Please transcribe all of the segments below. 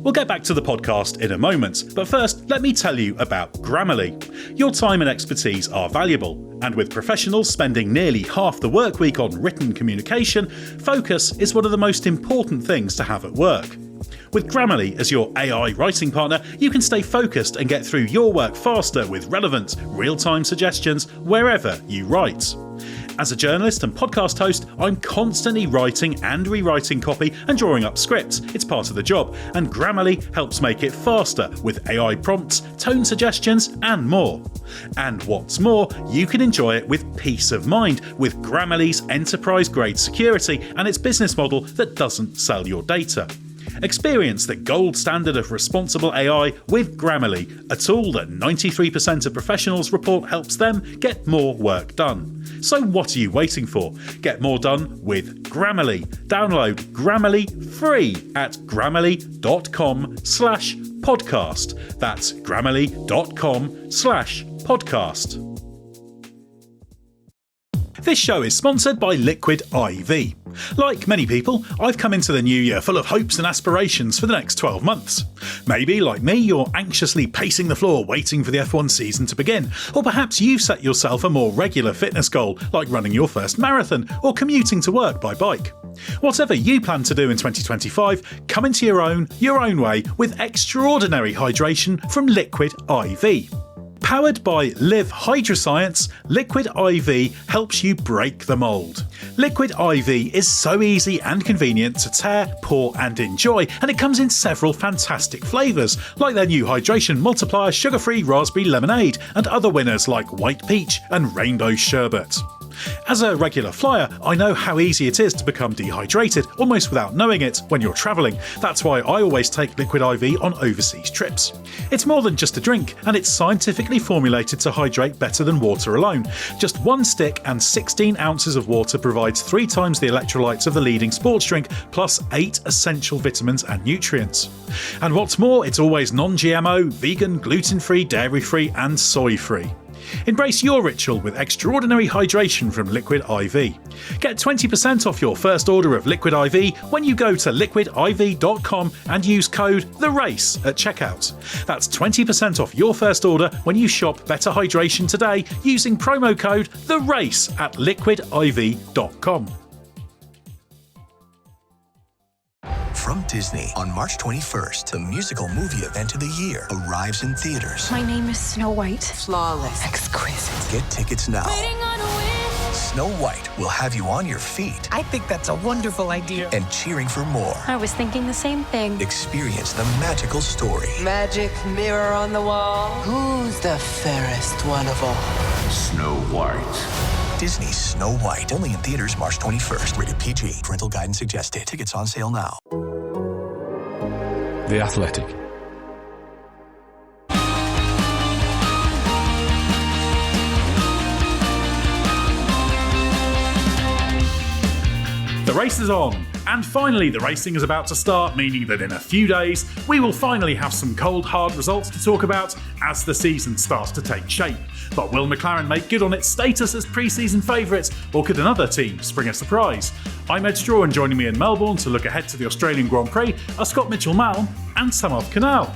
We'll get back to the podcast in a moment, but first, let me tell you about Grammarly. Your time and expertise are valuable, and with professionals spending nearly half the work week on written communication, focus is one of the most important things to have at work. With Grammarly as your AI writing partner, you can stay focused and get through your work faster with relevant, real-time suggestions wherever you write. As a journalist and podcast host, I'm constantly writing and rewriting copy and drawing up scripts. It's part of the job, and Grammarly helps make it faster with AI prompts, tone suggestions, and more. And what's more, you can enjoy it with peace of mind with Grammarly's enterprise-grade security and its business model that doesn't sell your data. Experience the gold standard of responsible AI with Grammarly, a tool that 93% of professionals report helps them get more work done. So what are you waiting for? Get more done with Grammarly. Download Grammarly free at grammarly.com/podcast. That's grammarly.com/podcast. This show is sponsored by Liquid IV. Like many people, I've come into the new year full of hopes and aspirations for the next 12 months. Maybe, like me, you're anxiously pacing the floor waiting for the F1 season to begin, or perhaps you've set yourself a more regular fitness goal, like running your first marathon or commuting to work by bike. Whatever you plan to do in 2025, come into your own way with extraordinary hydration from Liquid IV. Powered by Live Hydroscience, Liquid IV helps you break the mould. Liquid IV is so easy and convenient to tear, pour and enjoy, and it comes in several fantastic flavours, like their new Hydration Multiplier Sugar-Free Raspberry Lemonade and other winners like White Peach and Rainbow Sherbet. As a regular flyer, I know how easy it is to become dehydrated, almost without knowing it, when you're travelling. That's why I always take Liquid IV on overseas trips. It's more than just a drink, and it's scientifically formulated to hydrate better than water alone. Just one stick and 16 ounces of water provides 3 times the electrolytes of the leading sports drink, plus 8 essential vitamins and nutrients. And what's more, it's always non-GMO, vegan, gluten-free, dairy-free and soy-free. Embrace your ritual with extraordinary hydration from Liquid IV. Get 20% off your first order of Liquid IV when you go to liquidiv.com and use code THERACE at checkout. That's 20% off your first order when you shop Better Hydration today using promo code THERACE at liquidiv.com. From Disney, on March 21st, the musical movie event of the year arrives in theaters. My name is Snow White. Flawless. Exquisite. Get tickets now. Waiting on a wind. Snow White will have you on your feet I think that's a wonderful idea. and cheering for more. I was thinking the same thing. Experience the magical story. Magic mirror on the wall. Who's the fairest one of all? Snow White. Disney's Snow White. Only in theaters March 21st. Rated PG. Parental guidance suggested. Tickets on sale now. The Athletic. The race is on, and finally the racing is about to start, meaning that in a few days we will finally have some cold hard results to talk about as the season starts to take shape. But will McLaren make good on its status as pre-season favourites, or could another team spring a surprise? I'm Edd Straw, and joining me in Melbourne to look ahead to the Australian Grand Prix are Scott Mitchell-Malm and Samarth Kanal.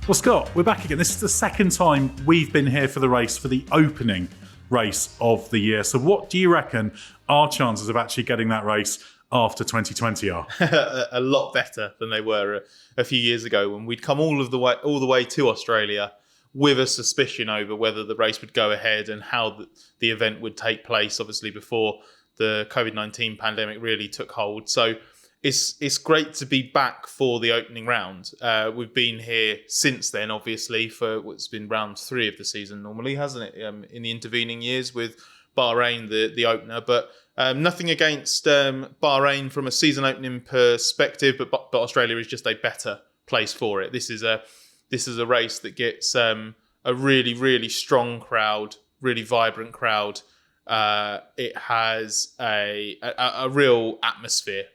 Well, Scott, we're back again. This is the second time we've been here for the race, for the opening race of the year. So what do you reckon our chances of actually getting that race after 2020 are? A lot better than they were a few years ago when we'd come all the way to Australia with a suspicion over whether the race would go ahead and how the event would take place, obviously before the COVID-19 pandemic really took hold. So it's great to be back for the opening round. We've been here since then, obviously, for what's been round 3 of the season normally, hasn't it? In the intervening years with Bahrain, the opener. But nothing against Bahrain from a season opening perspective, but Australia is just a better place for it. This is a race that gets a really, really strong crowd, really vibrant crowd. It has a real atmosphere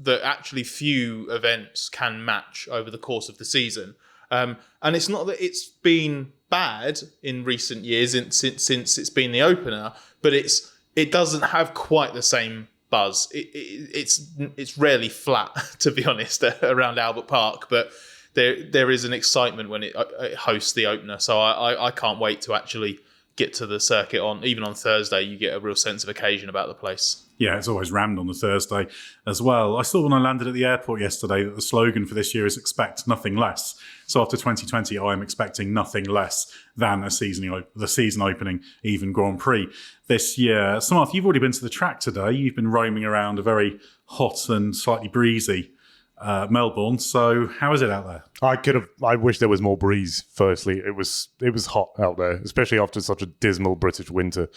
that actually few events can match over the course of the season. And it's not that it's been bad in recent years since it's been the opener, but it doesn't have quite the same buzz. It's rarely flat, to be honest, around Albert Park, but there is an excitement when it hosts the opener. So I can't wait to actually get to the circuit even on Thursday. You get a real sense of occasion about the place. Yeah, it's always rammed on the Thursday as well. I saw when I landed at the airport yesterday that the slogan for this year is expect nothing less. So after 2020, I am expecting nothing less than the season opening even Grand Prix this year. Samarth, you've already been to the track today. You've been roaming around a very hot and slightly breezy Melbourne. So how is it out there? I wish there was more breeze. Firstly, it was hot out there, especially after such a dismal British winter.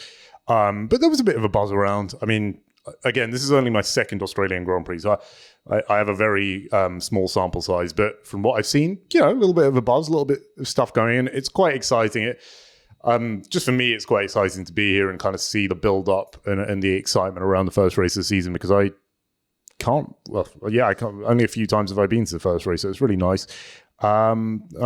But there was a bit of a buzz around. I mean, again, this is only my second Australian Grand Prix, so I have a very small sample size. But from what I've seen, a little bit of a buzz, a little bit of stuff going in. It's quite exciting. Just for me, it's quite exciting to be here and kind of see the build-up and the excitement around the first race of the season, because I can't. Only a few times have I been to the first race, so it's really nice. I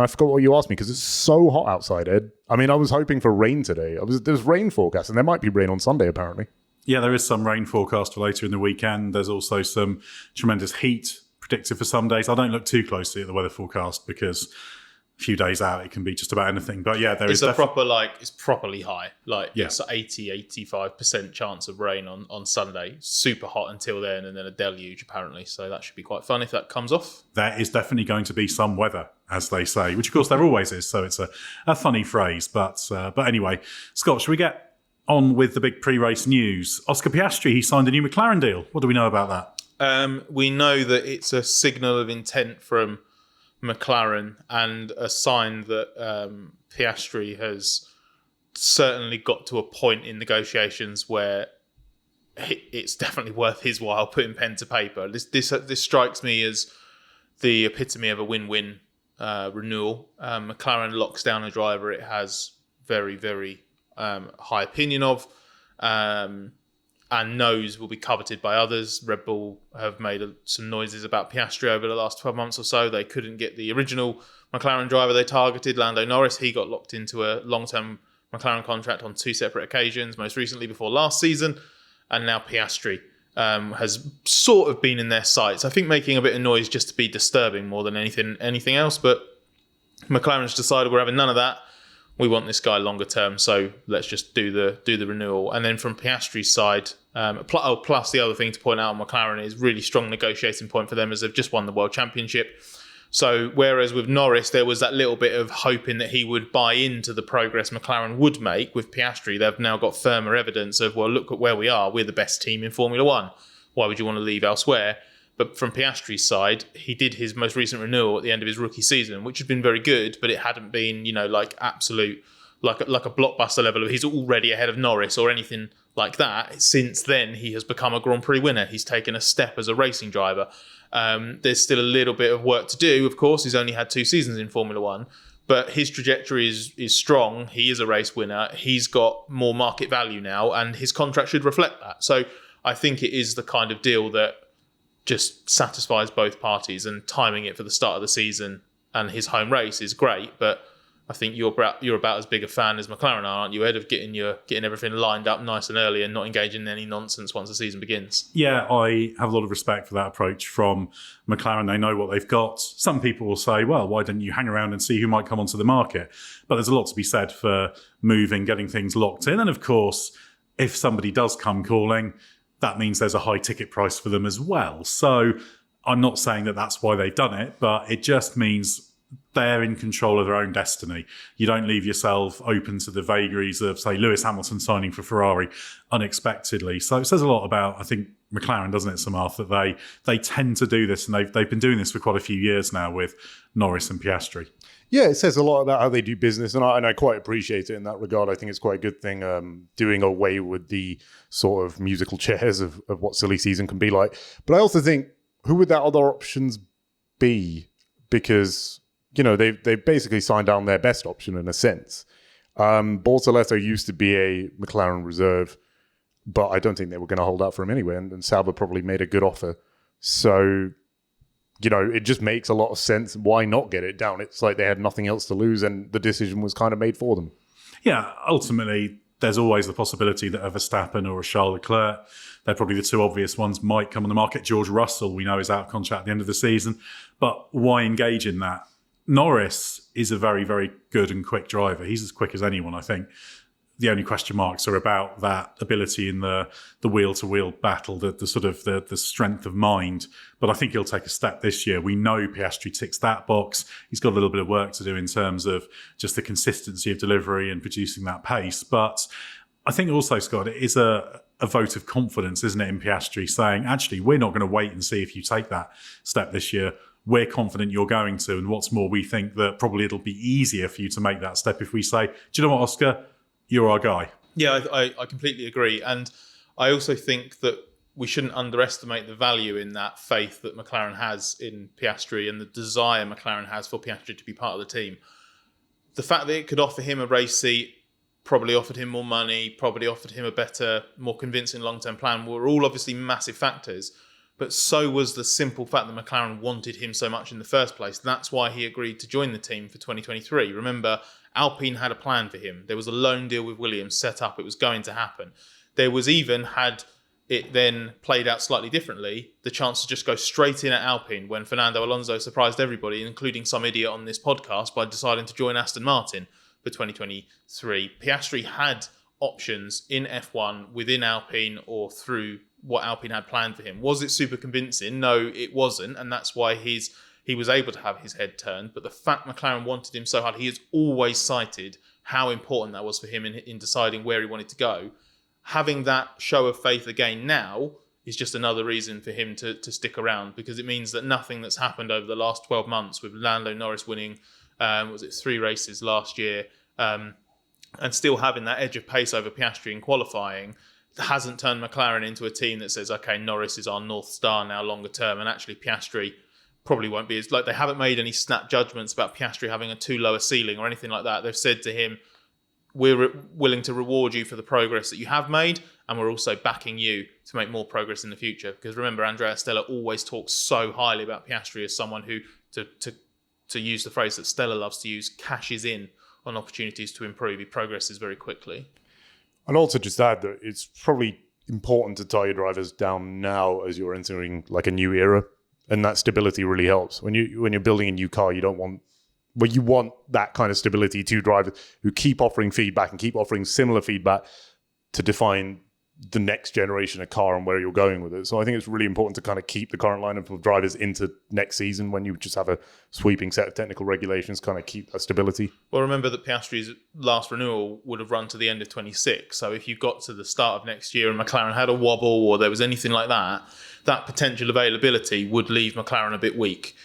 forgot what you asked me because it's so hot outside, Ed. I mean, I was hoping for rain today. There's rain forecast, and there might be rain on Sunday, apparently. Yeah, there is some rain forecast for later in the weekend. There's also some tremendous heat predicted for some days. I don't look too closely at the weather forecast because a few days out it can be just about anything. But yeah, it's properly high. It's 80-85% chance of rain on Sunday. Super hot until then, and then a deluge apparently. So that should be quite fun if that comes off. There is definitely going to be some weather, as they say, which of course there always is. So it's a funny phrase. But anyway, Scott, should we get on with the big pre-race news? Oscar Piastri, he signed a new McLaren deal. What do we know about that? We know that it's a signal of intent from McLaren and a sign that Piastri has certainly got to a point in negotiations where it's definitely worth his while putting pen to paper. This strikes me as the epitome of a win-win renewal. McLaren locks down a driver it has very, very high opinion of, and knows will be coveted by others. Red Bull have made some noises about Piastri over the last 12 months or so. They couldn't get the original McLaren driver they targeted, Lando Norris. He got locked into a long-term McLaren contract on 2 separate occasions, most recently before last season, and now Piastri has sort of been in their sights. I think making a bit of noise just to be disturbing more than anything else, but McLaren's decided we're having none of that. We want this guy longer term, so let's just do the renewal. And then from Piastri's side, plus the other thing to point out on McLaren is really strong negotiating point for them as they've just won the World Championship. So whereas with Norris, there was that little bit of hoping that he would buy into the progress McLaren would make, with Piastri, they've now got firmer evidence of, well, look at where we are. We're the best team in Formula One. Why would you want to leave elsewhere? But from Piastri's side, he did his most recent renewal at the end of his rookie season, which had been very good, but it hadn't been, absolute, like a blockbuster level. He's already ahead of Norris or anything like that. Since then, he has become a Grand Prix winner. He's taken a step as a racing driver. There's still a little bit of work to do, of course. He's only had 2 seasons in Formula One, but his trajectory is strong. He is a race winner. He's got more market value now, and his contract should reflect that. So I think it is the kind of deal that just satisfies both parties, and timing it for the start of the season and his home race is great. But I think you're about as big a fan as McLaren are, aren't you, Ed, of getting everything lined up nice and early and not engaging in any nonsense once the season begins? Yeah, I have a lot of respect for that approach from McLaren. They know what they've got. Some people will say, well, why don't you hang around and see who might come onto the market? But there's a lot to be said for moving, getting things locked in. And of course, if somebody does come calling, that means there's a high ticket price for them as well. So I'm not saying that that's why they've done it, but it just means they're in control of their own destiny. You don't leave yourself open to the vagaries of, say, Lewis Hamilton signing for Ferrari unexpectedly. So it says a lot about, I think, McLaren, doesn't it, Samarth, that they tend to do this, and they've been doing this for quite a few years now with Norris and Piastri. Yeah, it says a lot about how they do business, and I quite appreciate it in that regard. I think it's quite a good thing, doing away with the sort of musical chairs of what silly season can be like. But I also think, who would that other options be? Because, they've basically signed down their best option in a sense. Bortoleto used to be a McLaren reserve, but I don't think they were going to hold out for him anyway, and Sauber probably made a good offer. So, it just makes a lot of sense. Why not get it down? It's like they had nothing else to lose, and the decision was kind of made for them. Yeah, ultimately, there's always the possibility that a Verstappen or a Charles Leclerc, they're probably the two obvious ones, might come on the market. George Russell, we know, is out of contract at the end of the season. But why engage in that? Norris is a very, very good and quick driver. He's as quick as anyone, I think. The only question marks are about that ability in the wheel-to-wheel battle, the sort of the strength of mind. But I think he'll take a step this year. We know Piastri ticks that box. He's got a little bit of work to do in terms of just the consistency of delivery and producing that pace. But I think also, Scott, it is a vote of confidence, isn't it, in Piastri, saying, actually, we're not going to wait and see if you take that step this year. We're confident you're going to. And what's more, we think that probably it'll be easier for you to make that step if we say, do you know what, Oscar? You're our guy. Yeah, I completely agree. And I also think that we shouldn't underestimate the value in that faith that McLaren has in Piastri and the desire McLaren has for Piastri to be part of the team. The fact that it could offer him a race seat, probably offered him more money, probably offered him a better, more convincing long-term plan were all obviously massive factors. But so was the simple fact that McLaren wanted him so much in the first place. That's why he agreed to join the team for 2023. Remember, Alpine had a plan for him. There was a loan deal with Williams set up. It was going to happen. There was even, had it then played out slightly differently, the chance to just go straight in at Alpine when Fernando Alonso surprised everybody, including some idiot on this podcast, by deciding to join Aston Martin for 2023. Piastri had options in F1 within Alpine or through what Alpine had planned for him. Was it super convincing? No, it wasn't. And that's why he was able to have his head turned. But the fact McLaren wanted him so hard, he has always cited how important that was for him in deciding where he wanted to go. Having that show of faith again now is just another reason for him to stick around, because it means that nothing that's happened over the last 12 months with Lando Norris winning, 3 races last year, and still having that edge of pace over Piastri in qualifying, hasn't turned McLaren into a team that says, okay, Norris is our North Star now longer term, and actually Piastri probably won't be as, like, they haven't made any snap judgments about Piastri having a too low a ceiling or anything like that. They've said to him, we're willing to reward you for the progress that you have made, and we're also backing you to make more progress in the future. Because remember, Andrea Stella always talks so highly about Piastri as someone who, to use the phrase that Stella loves to use, cashes in on opportunities to improve. He progresses very quickly. And also just add that it's probably important to tie your drivers down now as you're entering like a new era, and that stability really helps. When you're building a new car, you want that kind of stability to drivers who keep offering feedback and keep offering similar feedback to define the next generation of car and where you're going with it. So I think it's really important to kind of keep the current lineup of drivers into next season when you just have a sweeping set of technical regulations, kind of keep that stability. Well, remember that Piastri's last renewal would have run to the end of 26. So if you got to the start of next year and McLaren had a wobble or there was anything like that, that potential availability would leave McLaren a bit weak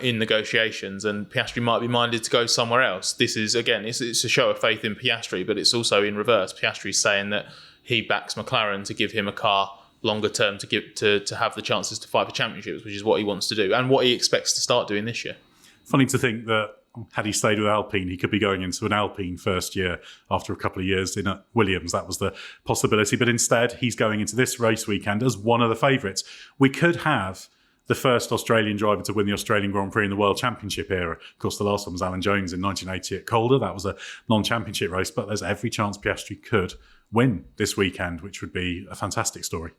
in negotiations, and Piastri might be minded to go somewhere else. This is, again, it's a show of faith in Piastri, but it's also in reverse. Piastri's saying that he backs McLaren to give him a car longer term to have the chances to fight for championships, which is what he wants to do and what he expects to start doing this year. Funny to think that had he stayed with Alpine, he could be going into an Alpine first year after a couple of years in Williams. That was the possibility. But instead, he's going into this race weekend as one of the favourites. We could have the first Australian driver to win the Australian Grand Prix in the World Championship era. Of course, the last one was Alan Jones in 1980 at Calder. That was a non-championship race, but there's every chance Piastri could win this weekend, which would be a fantastic story.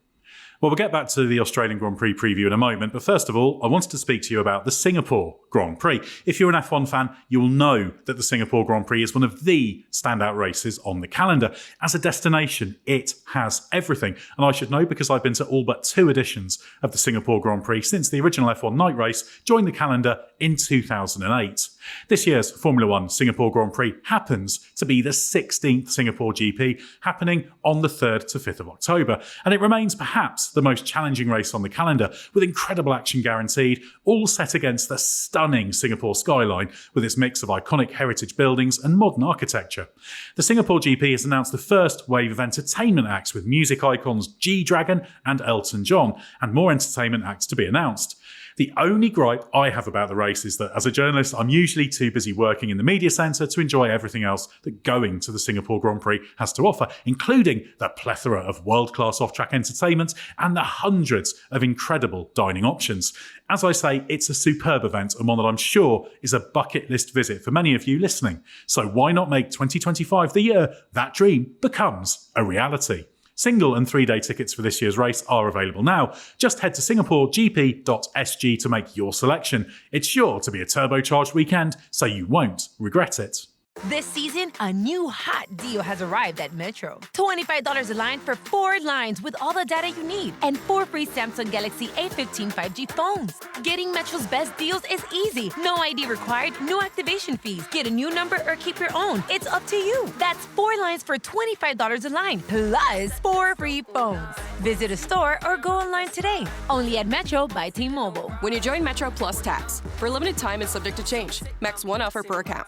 Well, we'll get back to the Australian Grand Prix preview in a moment, but first of all, I wanted to speak to you about the Singapore Grand Prix. If you're an F1 fan, you'll know that the Singapore Grand Prix is one of the standout races on the calendar. As a destination, it has everything. And I should know because I've been to all but 2 editions of the Singapore Grand Prix since the original F1 night race joined the calendar in 2008. This year's Formula One Singapore Grand Prix happens to be the 16th Singapore GP, happening on the 3rd to 5th of October. And it remains perhaps the most challenging race on the calendar, with incredible action guaranteed, all set against the stunning Singapore skyline with its mix of iconic heritage buildings and modern architecture. The Singapore GP has announced the first wave of entertainment acts with music icons G-Dragon and Elton John, and more entertainment acts to be announced. The only gripe I have about the race is that as a journalist, I'm usually too busy working in the media centre to enjoy everything else that going to the Singapore Grand Prix has to offer, including the plethora of world-class off-track entertainment and the hundreds of incredible dining options. As I say, it's a superb event and one that I'm sure is a bucket list visit for many of you listening. So why not make 2025 the year that dream becomes a reality? Single and 3-day tickets for this year's race are available now. Just head to singaporegp.sg to make your selection. It's sure to be a turbocharged weekend, so you won't regret it. This season, a new hot deal has arrived at Metro. $25 a line for 4 lines with all the data you need and 4 free Samsung Galaxy A15 5G phones. Getting Metro's best deals is easy. No ID required, no activation fees. Get a new number or keep your own. It's up to you. That's 4 lines for $25 a line, plus 4 free phones. Visit a store or go online today. Only at Metro by T-Mobile. When you join Metro Plus Tax, for a limited time and subject to change. Max 1 offer per account.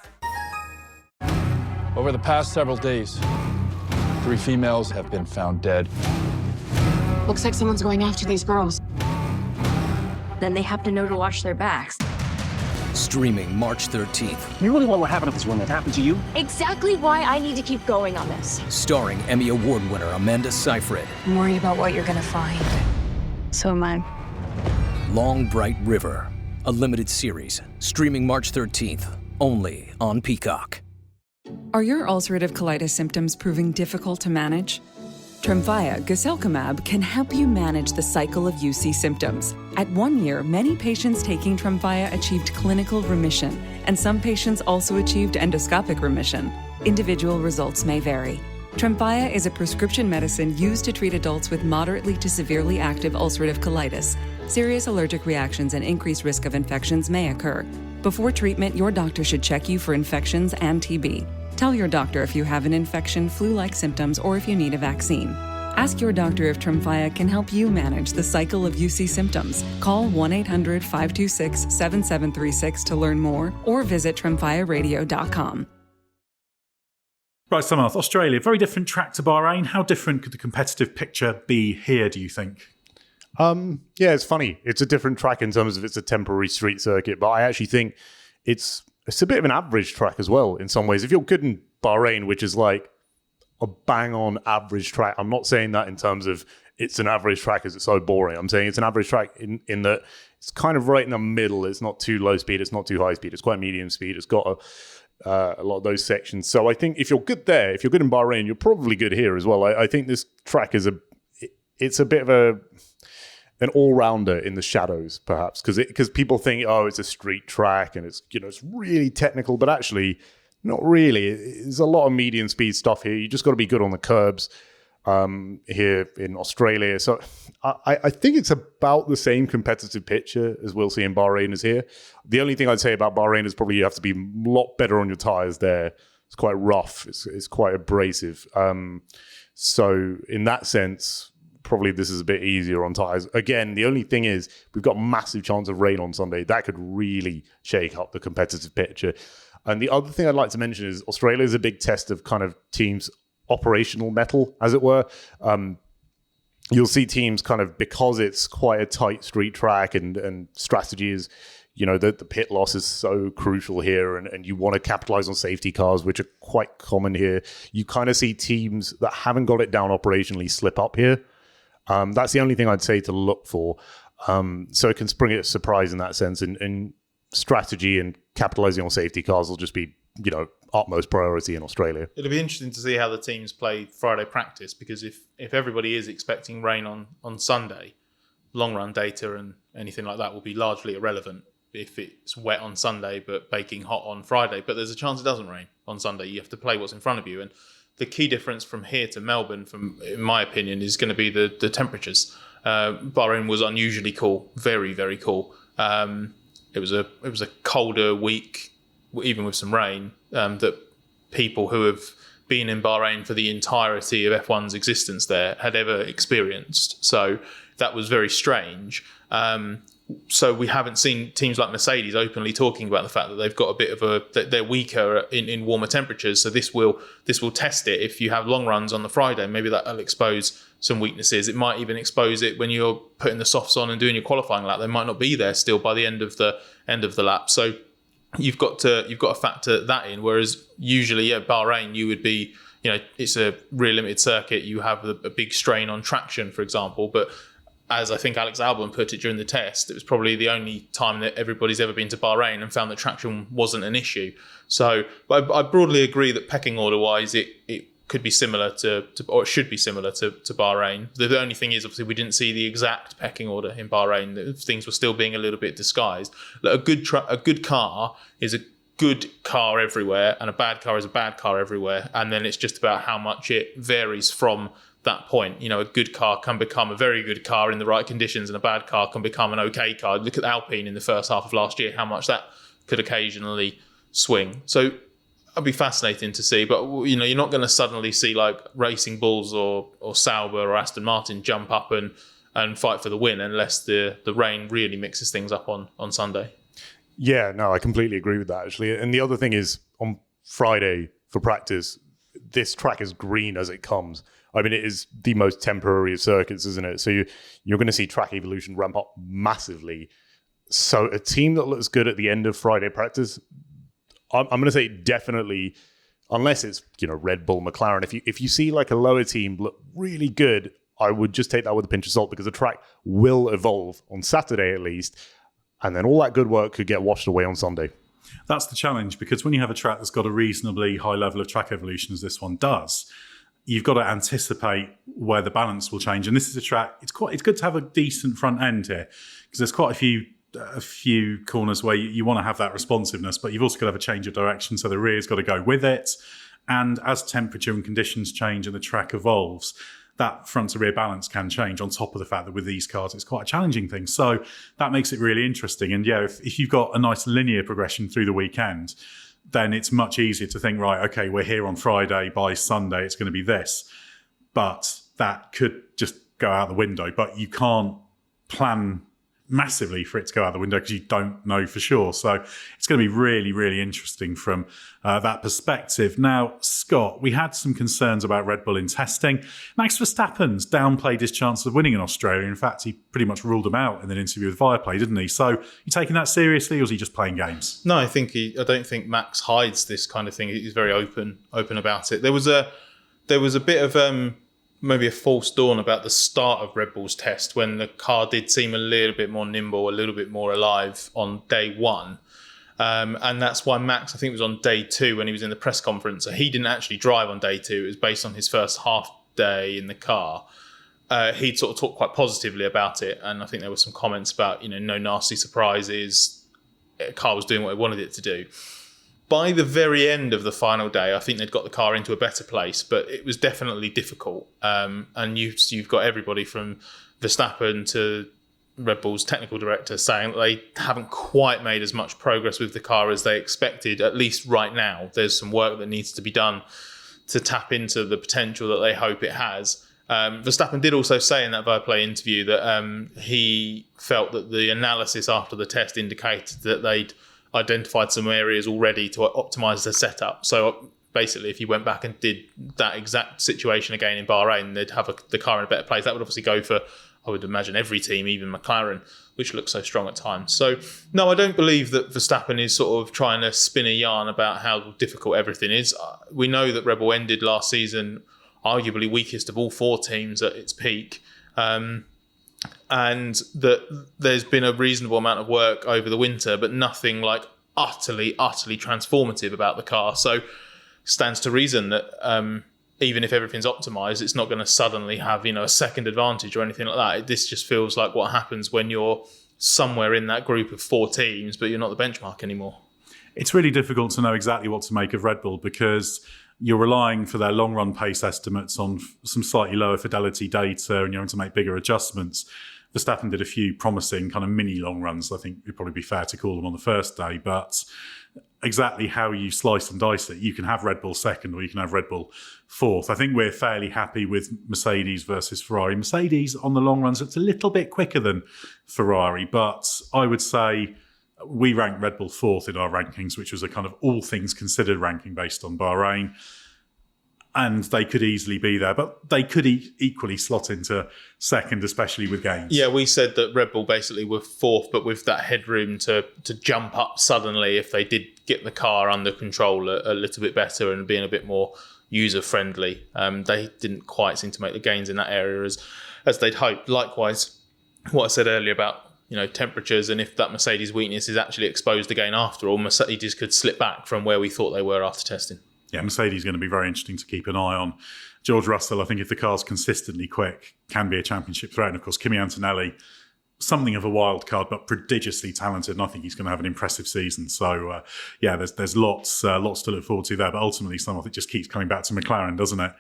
Over the past several days, 3 females have been found dead. Looks like someone's going after these girls. Then they have to know to watch their backs. Streaming March 13th. You really want what happened to this woman? That happened to you? Exactly why I need to keep going on this. Starring Emmy Award winner Amanda Seyfried. I'm worried about what you're gonna find. So am I. Long Bright River, a limited series. Streaming March 13th, only on Peacock. Are your ulcerative colitis symptoms proving difficult to manage? Tremfya guselkumab can help you manage the cycle of UC symptoms. At 1 year, many patients taking Tremfya achieved clinical remission, and some patients also achieved endoscopic remission. Individual results may vary. Tremfya is a prescription medicine used to treat adults with moderately to severely active ulcerative colitis. Serious allergic reactions and increased risk of infections may occur. Before treatment, your doctor should check you for infections and TB. Tell your doctor if you have an infection, flu-like symptoms, or if you need a vaccine. Ask your doctor if Tremfya can help you manage the cycle of UC symptoms. Call 1-800-526-7736 to learn more, or visit tremfyaradio.com. Right, Samarth, Australia, very different track to Bahrain. How different could the competitive picture be here, do you think? Yeah, it's funny. It's a different track in terms of it's a temporary street circuit, but I actually think it's a bit of an average track as well in some ways. If you're good in Bahrain, which is like a bang-on average track, I'm not saying that in terms of it's an average track because it's so boring. I'm saying it's an average track in that it's kind of right in the middle. It's not too low speed. It's not too high speed. It's quite medium speed. It's got a lot of those sections. So I think if you're good there, if you're good in Bahrain, you're probably good here as well. I think this track is it's a bit of an all-rounder in the shadows, perhaps, because people think, oh, it's a street track and it's it's really technical, but actually, not really. There's a lot of medium speed stuff here. You just got to be good on the curbs here in Australia. So I think it's about the same competitive picture as we'll see in Bahrain as here. The only thing I'd say about Bahrain is probably you have to be a lot better on your tires there. It's quite rough. It's quite abrasive. So in that sense, probably this is a bit easier on tyres. Again, the only thing is we've got massive chance of rain on Sunday. That could really shake up the competitive picture. And the other thing I'd like to mention is Australia is a big test of kind of teams' operational mettle, as it were. You'll see teams kind of, because it's quite a tight street track and strategy is, the pit loss is so crucial here and you want to capitalize on safety cars, which are quite common here. You kind of see teams that haven't got it down operationally slip up here. That's the only thing I'd say to look for. So it can spring a surprise in that sense. And strategy and capitalizing on safety cars will just be, utmost priority in Australia. It'll be interesting to see how the teams play Friday practice, because if everybody is expecting rain on Sunday, long run data and anything like that will be largely irrelevant if it's wet on Sunday but baking hot on Friday. But there's a chance it doesn't rain on Sunday. You have to play what's in front of you. And the key difference from here to Melbourne, in my opinion, is going to be the temperatures. Bahrain was unusually cool, very, very cool. It was a colder week, even with some rain, that people who have been in Bahrain for the entirety of F1's existence there had ever experienced. So that was very strange. So we haven't seen teams like Mercedes openly talking about the fact that they've got a bit of that they're weaker in warmer temperatures. So this will test it. If you have long runs on the Friday, maybe that'll expose some weaknesses. It might even expose it when you're putting the softs on and doing your qualifying lap. They might not be there still by the end of the lap. So you've got to factor that in. Whereas usually at Bahrain, you would be, it's a rear limited circuit. You have a big strain on traction, for example, but as I think Alex Albon put it during the test, it was probably the only time that everybody's ever been to Bahrain and found that traction wasn't an issue. So I broadly agree that pecking order-wise, it could be similar to or it should be similar to Bahrain. The only thing is, obviously, we didn't see the exact pecking order in Bahrain. Things were still being a little bit disguised. A good car is a good car everywhere, and a bad car is a bad car everywhere. And then it's just about how much it varies from that point. A good car can become a very good car in the right conditions, and a bad car can become an okay car. Look at Alpine in the first half of last year, how much that could occasionally swing. So it'll be fascinating to see, but you're not going to suddenly see like Racing Bulls or Sauber or Aston Martin jump up and fight for the win unless the rain really mixes things up on Sunday. Yeah, no, I completely agree with that, actually. And the other thing is, on Friday for practice, this track is green as it comes. I mean, it is the most temporary of circuits, isn't it? So you're going to see track evolution ramp up massively. So a team that looks good at the end of Friday practice, I'm going to say definitely, unless it's Red Bull, McLaren. If you see like a lower team look really good, I would just take that with a pinch of salt, because the track will evolve on Saturday at least, and then all that good work could get washed away on Sunday. That's the challenge, because when you have a track that's got a reasonably high level of track evolution, as this one does, you've got to anticipate where the balance will change. And this is a track, it's good to have a decent front end here, because there's quite a few corners where you want to have that responsiveness, but you've also got to have a change of direction, so the rear's got to go with it. And as temperature and conditions change and the track evolves, that front to rear balance can change, on top of the fact that with these cars, it's quite a challenging thing. So that makes it really interesting. And yeah, if you've got a nice linear progression through the weekend, then it's much easier to think, right, okay, we're here on Friday, by Sunday, it's going to be this. But that could just go out the window. But you can't plan massively for it to go out the window, because you don't know for sure. So it's going to be really, really interesting from that perspective. Now, Scott, we had some concerns about Red Bull in testing. Max Verstappen's downplayed his chances of winning in Australia. In fact, he pretty much ruled him out in an interview with Viaplay, didn't he? So you taking that seriously, or is he just playing games? No, I don't think Max hides this kind of thing. He's very open about it. There was a bit of maybe a false dawn about the start of Red Bull's test, when the car did seem a little bit more nimble, a little bit more alive on day one. And that's why Max, I think it was on day 2 when he was in the press conference, so he didn't actually drive on day 2. It was based on his first half day in the car. He'd sort of talked quite positively about it. And I think there were some comments about, no nasty surprises. The car was doing what it wanted it to do. By the very end of the final day, I think they'd got the car into a better place, but it was definitely difficult. And you've got everybody from Verstappen to Red Bull's technical director saying that they haven't quite made as much progress with the car as they expected, at least right now. There's some work that needs to be done to tap into the potential that they hope it has. Verstappen did also say in that Viaplay interview that he felt that the analysis after the test indicated that they'd identified some areas already to optimize the setup. So basically, if you went back and did that exact situation again in Bahrain, they'd have the car in a better place. That would obviously go for, I would imagine, every team, even McLaren, which looks so strong at times. So no, I don't believe that Verstappen is sort of trying to spin a yarn about how difficult everything is. We know that Red Bull ended last season arguably weakest of all 4 teams at its peak. And that there's been a reasonable amount of work over the winter, but nothing like utterly transformative about the car. So stands to reason that even if everything's optimized, it's not going to suddenly have a second advantage or anything like that. This just feels like what happens when you're somewhere in that group of 4 teams, but you're not the benchmark anymore. It's really difficult to know exactly what to make of Red Bull, because you're relying for their long-run pace estimates on some slightly lower fidelity data, and you're having to make bigger adjustments. Verstappen did a few promising kind of mini long runs, I think it'd probably be fair to call them, on the first day, but exactly how you slice and dice it. You can have Red Bull second or you can have Red Bull fourth. I think we're fairly happy with Mercedes versus Ferrari. Mercedes on the long runs, it's a little bit quicker than Ferrari, but I would say we ranked Red Bull fourth in our rankings, which was a kind of all things considered ranking based on Bahrain. And they could easily be there, but they could equally slot into second, especially with gains. Yeah, we said that Red Bull basically were fourth, but with that headroom to jump up suddenly if they did get the car under control a little bit better and being a bit more user-friendly. They didn't quite seem to make the gains in that area as they'd hoped. Likewise, what I said earlier about temperatures, and if that Mercedes weakness is actually exposed again after all, Mercedes could slip back from where we thought they were after testing. Yeah, Mercedes is going to be very interesting to keep an eye on. George Russell, I think if the car's consistently quick, can be a championship threat. And of course, Kimi Antonelli, something of a wild card, but prodigiously talented. And I think he's going to have an impressive season. So, there's lots to look forward to there. But ultimately, some of it just keeps coming back to McLaren, doesn't it?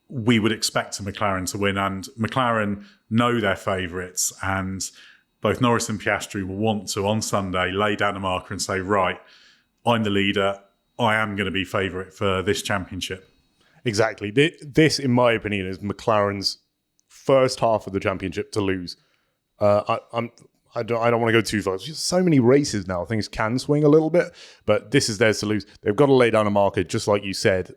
We would expect McLaren to win, and McLaren know they're favourites. And both Norris and Piastri will want to, on Sunday, lay down a marker and say, right, I'm the leader. I am going to be favourite for this championship. Exactly. This, in my opinion, is McLaren's first half of the championship to lose. I don't want to go too far. There's just so many races now. Things can swing a little bit, but this is theirs to lose. They've got to lay down a marker, just like you said.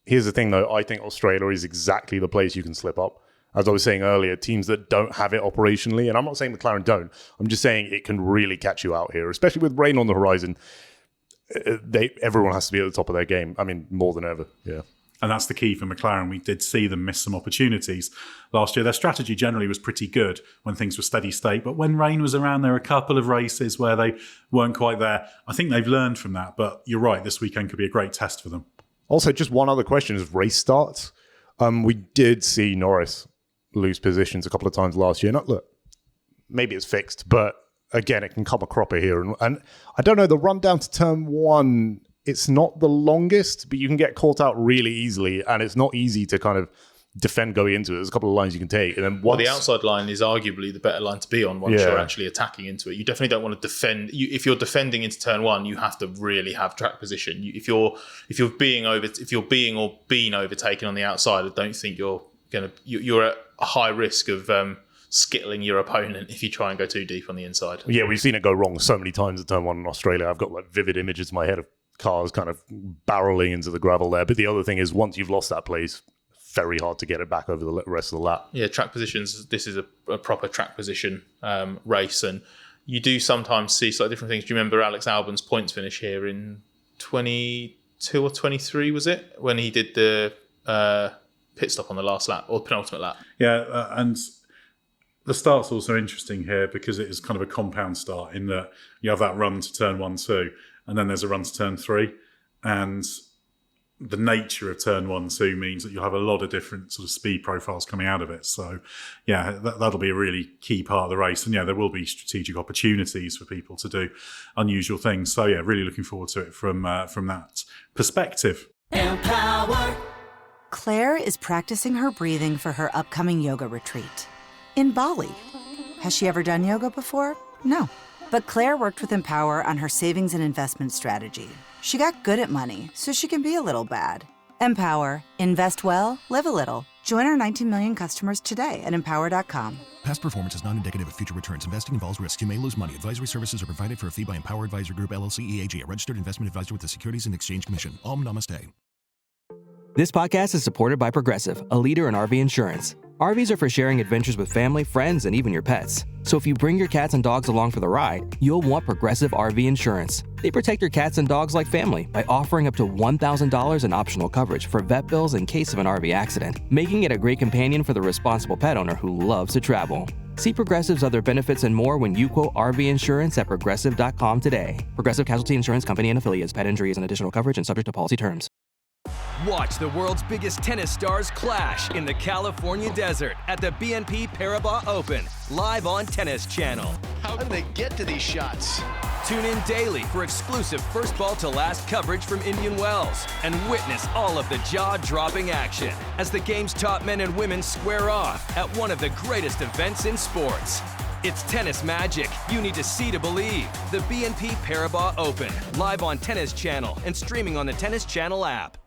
Here's the thing, though. I think Australia is exactly the place you can slip up. As I was saying earlier, teams that don't have it operationally, and I'm not saying McLaren don't, I'm just saying it can really catch you out here, especially with rain on the horizon. Everyone has to be at the top of their game. I mean, more than ever. Yeah. And that's the key for McLaren. We did see them miss some opportunities last year. Their strategy generally was pretty good when things were steady state. But when rain was around, there were a couple of races where they weren't quite there. I think they've learned from that. But you're right, this weekend could be a great test for them. Also, just one other question is race starts. We did see Norris lose positions a couple of times last year. Look, maybe it's fixed, but again, it can come a cropper here. And I don't know, the run down to turn one, it's not the longest, but you can get caught out really easily, and it's not easy to kind of defend going into it. There's a couple of lines you can take. And then the outside line is arguably the better line to be on once you're actually attacking into it. You definitely don't want to defend. If you're defending into turn one, you have to really have track position. If you're being or being overtaken on the outside, I don't think you're at a high risk of skittling your opponent if you try and go too deep on the inside. Yeah, we've seen it go wrong so many times at turn one in Australia. I've got vivid images in my head of cars kind of barreling into the gravel there. But the other thing is, once you've lost that place, very hard to get it back over the rest of the lap. Yeah, track positions, this is a proper track position race, and you do sometimes see slightly different things. Do you remember Alex Albon's points finish here in 22 or 23, was it? When he did the pit stop on the last lap, or penultimate lap. Yeah, and the start's also interesting here because it is kind of a compound start in that you have that run to turn 1, 2, and then there's a run to turn 3. And the nature of turn 1, 2 means that you'll have a lot of different sort of speed profiles coming out of it. So, yeah, that'll be a really key part of the race. And, yeah, there will be strategic opportunities for people to do unusual things. So, yeah, really looking forward to it from that perspective. Empower. Claire is practicing her breathing for her upcoming yoga retreat in Bali. Has she ever done yoga before? No. But Claire worked with Empower on her savings and investment strategy. She got good at money, so she can be a little bad. Empower. Invest well, live a little. Join our 19 million customers today at empower.com. Past performance is not indicative of future returns. Investing involves risks. You may lose money. Advisory services are provided for a fee by Empower Advisor Group, LLC, EAG, a registered investment advisor with the Securities and Exchange Commission. Namaste. This podcast is supported by Progressive, a leader in RV insurance. RVs are for sharing adventures with family, friends, and even your pets. So if you bring your cats and dogs along for the ride, you'll want Progressive RV insurance. They protect your cats and dogs like family by offering up to $1,000 in optional coverage for vet bills in case of an RV accident, making it a great companion for the responsible pet owner who loves to travel. See Progressive's other benefits and more when you quote RV insurance at Progressive.com today. Progressive Casualty Insurance Company and Affiliates. Pet injury is an additional coverage and subject to policy terms. Watch the world's biggest tennis stars clash in the California desert at the BNP Paribas Open, live on Tennis Channel. How do they get to these shots? Tune in daily for exclusive first ball to last coverage from Indian Wells and witness all of the jaw-dropping action as the game's top men and women square off at one of the greatest events in sports. It's tennis magic. You need to see to believe. The BNP Paribas Open, live on Tennis Channel and streaming on the Tennis Channel app.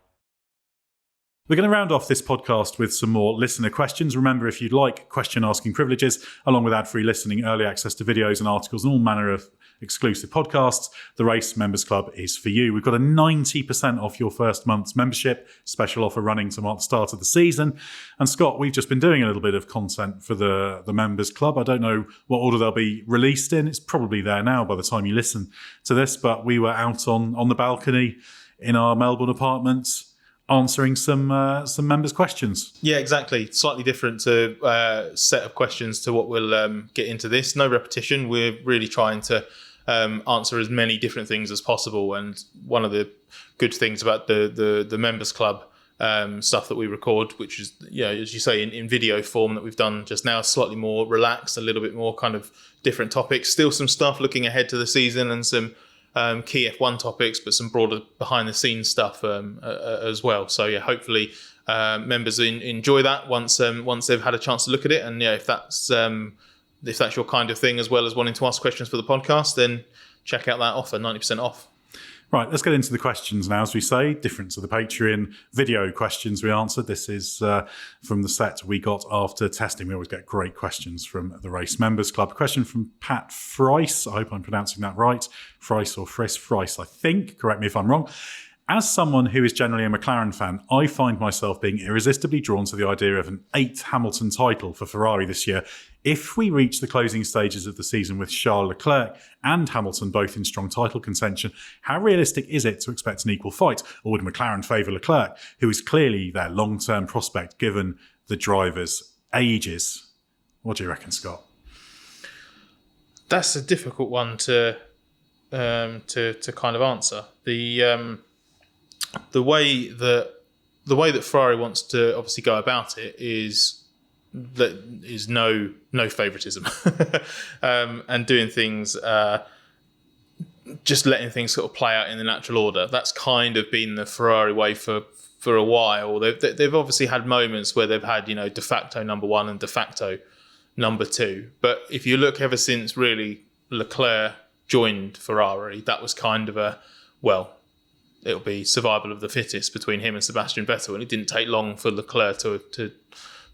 We're going to round off this podcast with some more listener questions. Remember, if you'd like question asking privileges, along with ad-free listening, early access to videos and articles and all manner of exclusive podcasts, the Race Members Club is for you. We've got a 90% off your first month's membership, special offer running to mark the start of the season. And Scott, we've just been doing a little bit of content for the Members Club. I don't know what order they'll be released in. It's probably there now by the time you listen to this, but we were out on the balcony in our Melbourne apartments answering some members' questions. Yeah, exactly. Slightly different set of questions to what we'll get into this. No repetition. We're really trying to answer as many different things as possible. And one of the good things about the members club stuff that we record, which is, as you say, in video form that we've done just now, slightly more relaxed, a little bit more kind of different topics. Still some stuff looking ahead to the season and some key F1 topics, but some broader behind the scenes stuff as well. So yeah, hopefully members enjoy that once they've had a chance to look at it. And if that's your kind of thing, as well as wanting to ask questions for the podcast, then check out that offer, 90% off. Right, let's get into the questions now. As we say, different to the Patreon video questions we answered. This is from the set we got after testing. We always get great questions from the Race Members Club. Question from Pat Frice. I hope I'm pronouncing that right. Frice or Frice, I think. Correct me if I'm wrong. As someone who is generally a McLaren fan, I find myself being irresistibly drawn to the idea of an 8th Hamilton title for Ferrari this year. If we reach the closing stages of the season with Charles Leclerc and Hamilton both in strong title contention, how realistic is it to expect an equal fight? Or would McLaren favour Leclerc, who is clearly their long-term prospect given the driver's ages? What do you reckon, Scott? That's a difficult one to kind of answer. The way that Ferrari wants to obviously go about it is no favoritism, and doing things, just letting things sort of play out in the natural order. That's kind of been the Ferrari way for a while. They've obviously had moments where they've had de facto number one and de facto number two. But if you look ever since really Leclerc joined Ferrari, that was kind of it'll be survival of the fittest between him and Sebastian Vettel. And it didn't take long for Leclerc to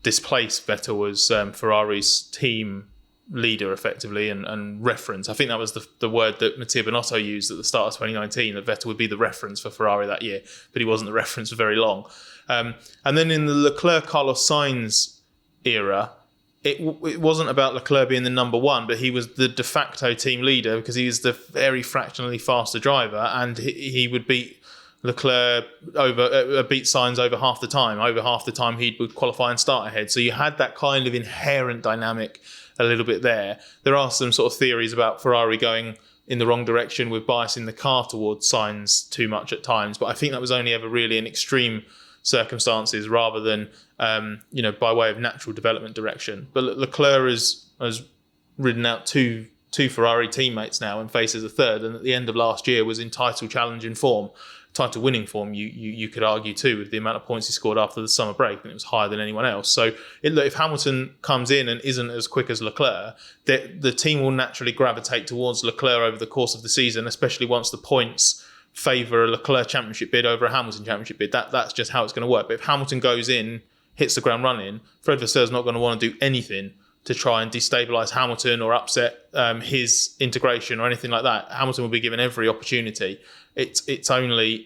displace Vettel as Ferrari's team leader effectively and reference. I think that was the word that Mattia Binotto used at the start of 2019, that Vettel would be the reference for Ferrari that year, but he wasn't the reference for very long. And then in the Leclerc-Carlos Sainz era, it wasn't about Leclerc being the number one, but he was the de facto team leader because he was the very fractionally faster driver, and he would beat Leclerc beat Sainz over half the time. Over half the time he would qualify and start ahead. So you had that kind of inherent dynamic a little bit there. There are some sort of theories about Ferrari going in the wrong direction with biasing the car towards Sainz too much at times, but I think that was only ever really in extreme circumstances rather than by way of natural development direction. But Leclerc has ridden out two Ferrari teammates now and faces a third, and at the end of last year was in title challenging form, title winning form, you could argue too, with the amount of points he scored after the summer break, and it was higher than anyone else. So if Hamilton comes in and isn't as quick as Leclerc, the team will naturally gravitate towards Leclerc over the course of the season, especially once the points favour a Leclerc championship bid over a Hamilton championship bid. That's just how it's going to work. But if Hamilton goes in, hits the ground running, Fred Vasseurs not going to want to do anything to try and destabilise Hamilton or upset his integration or anything like that. Hamilton will be given every opportunity. It's only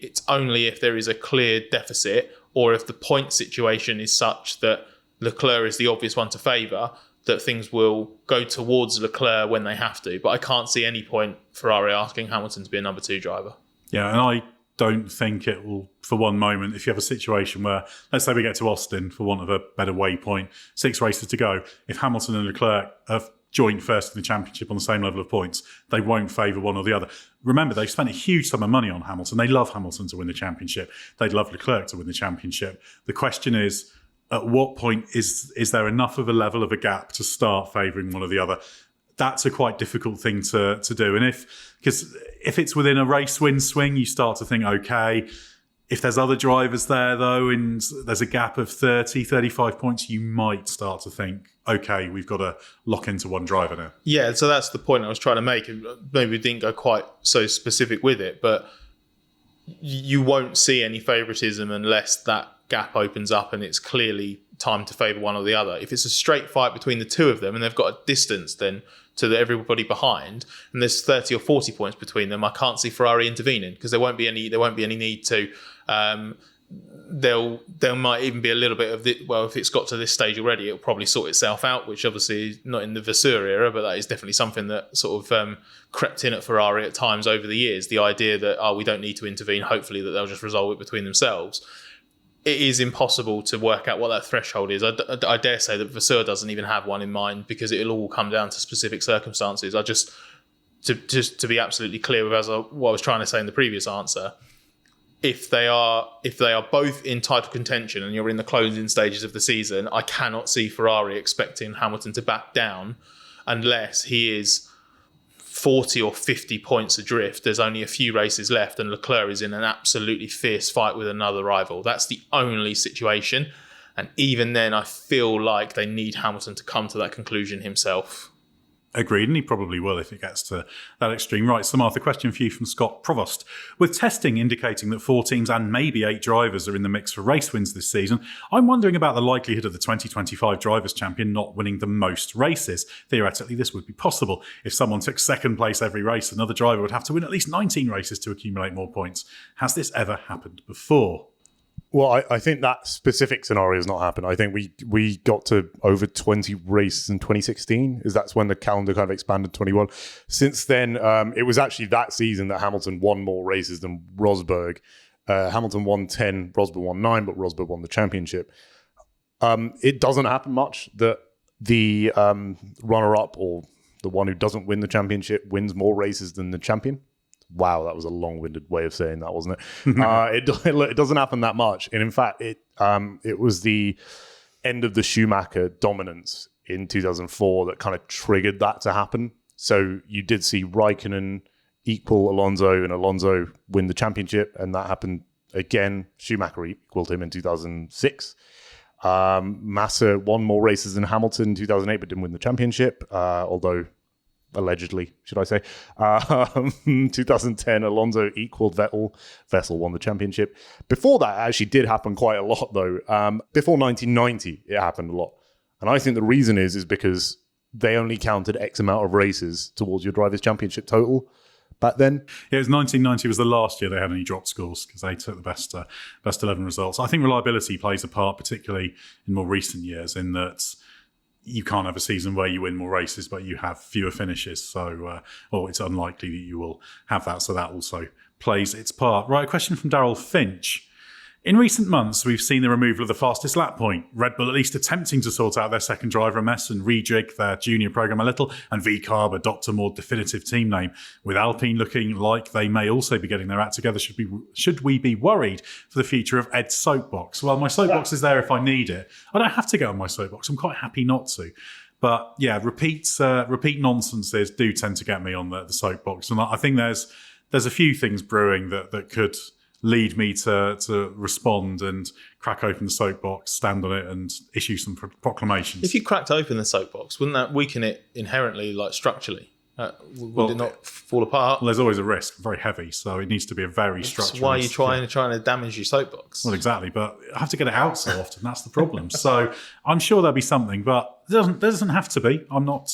if there is a clear deficit, or if the point situation is such that Leclerc is the obvious one to favour, that things will go towards Leclerc when they have to. But I can't see any point Ferrari asking Hamilton to be a number two driver. Yeah, and I don't think it will, for one moment, if you have a situation where, let's say we get to Austin, for want of a better waypoint, 6 races to go, if Hamilton and Leclerc have joint first in the championship on the same level of points, they won't favour one or the other. Remember, they've spent a huge sum of money on Hamilton. They love Hamilton to win the championship. They'd love Leclerc to win the championship. The question is, at what point is there enough of a level of a gap to start favouring one or the other? That's a quite difficult thing to do. And because if it's within a race win swing, you start to think, okay, If there's other drivers there, though, and there's a gap of 30, 35 points, you might start to think, okay, we've got to lock into one driver now. Yeah, so that's the point I was trying to make. Maybe we didn't go quite so specific with it, but you won't see any favouritism unless that gap opens up and it's clearly time to favour one or the other. If it's a straight fight between the two of them and they've got a distance then to everybody behind, and there's 30 or 40 points between them, I can't see Ferrari intervening because there won't be any need to. There might even be a little bit of if it's got to this stage already, it'll probably sort itself out, which obviously is not in the Vasseur era, but that is definitely something that sort of crept in at Ferrari at times over the years. The idea that, we don't need to intervene, hopefully that they'll just resolve it between themselves. It is impossible to work out what that threshold is. I dare say that Vasseur doesn't even have one in mind because it'll all come down to specific circumstances. To be absolutely clear with what I was trying to say in the previous answer, if they are both in title contention and you're in the closing stages of the season, I cannot see Ferrari expecting Hamilton to back down unless he is 40 or 50 points adrift. There's only a few races left and Leclerc is in an absolutely fierce fight with another rival. That's the only situation. And even then, I feel like they need Hamilton to come to that conclusion himself. Agreed, and he probably will if it gets to that extreme. Right, Samarth, a question for you from Scott Provost. With testing indicating that 4 teams and maybe 8 drivers are in the mix for race wins this season, I'm wondering about the likelihood of the 2025 Drivers' Champion not winning the most races. Theoretically, this would be possible. If someone took second place every race, another driver would have to win at least 19 races to accumulate more points. Has this ever happened before? Well, I think that specific scenario has not happened. I think we got to over 20 races in 2016. That's when the calendar kind of expanded to 21. Since then, it was actually that season that Hamilton won more races than Rosberg. Hamilton won 10, Rosberg won 9, but Rosberg won the championship. It doesn't happen much that the runner-up or the one who doesn't win the championship wins more races than the champion. Wow, that was a long-winded way of saying that, wasn't it? It doesn't happen that much. And in fact, it was the end of the Schumacher dominance in 2004 that kind of triggered that to happen. So you did see Raikkonen equal Alonso and Alonso win the championship. And that happened again. Schumacher equaled him in 2006. Massa won more races than Hamilton in 2008, but didn't win the championship, although... allegedly, should I say. 2010, Alonso equaled Vettel. Vettel won the championship. Before that, it actually did happen quite a lot, though. Before 1990, it happened a lot. And I think the reason is because they only counted X amount of races towards your Drivers' Championship total back then. Yeah, it was 1990 was the last year they had any drop scores because they took the best 11 results. I think reliability plays a part, particularly in more recent years, in that you can't have a season where you win more races, but you have fewer finishes. So, it's unlikely that you will have that. So that also plays its part. Right, a question from Darryl Finch. In recent months, we've seen the removal of the fastest lap point. Red Bull at least attempting to sort out their second driver mess and rejig their junior program a little, and VCARB adopt a more definitive team name. With Alpine looking like they may also be getting their act together, should we be worried for the future of Edd's soapbox? Well, my soapbox is there if I need it. I don't have to get on my soapbox. I'm quite happy not to. But yeah, repeat nonsenses do tend to get me on the soapbox. And I think there's a few things brewing that could lead me to respond and crack open the soapbox, stand on it, and issue some proclamations. If you cracked open the soapbox, wouldn't that weaken it inherently, like structurally? Would it not fall apart? Well, there's always a risk. Very heavy, so it needs to be a very structured. Why are you trying to damage your soapbox? Well, exactly, but I have to get it out so often. That's the problem. So I'm sure there'll be something, but there doesn't have to be. I'm not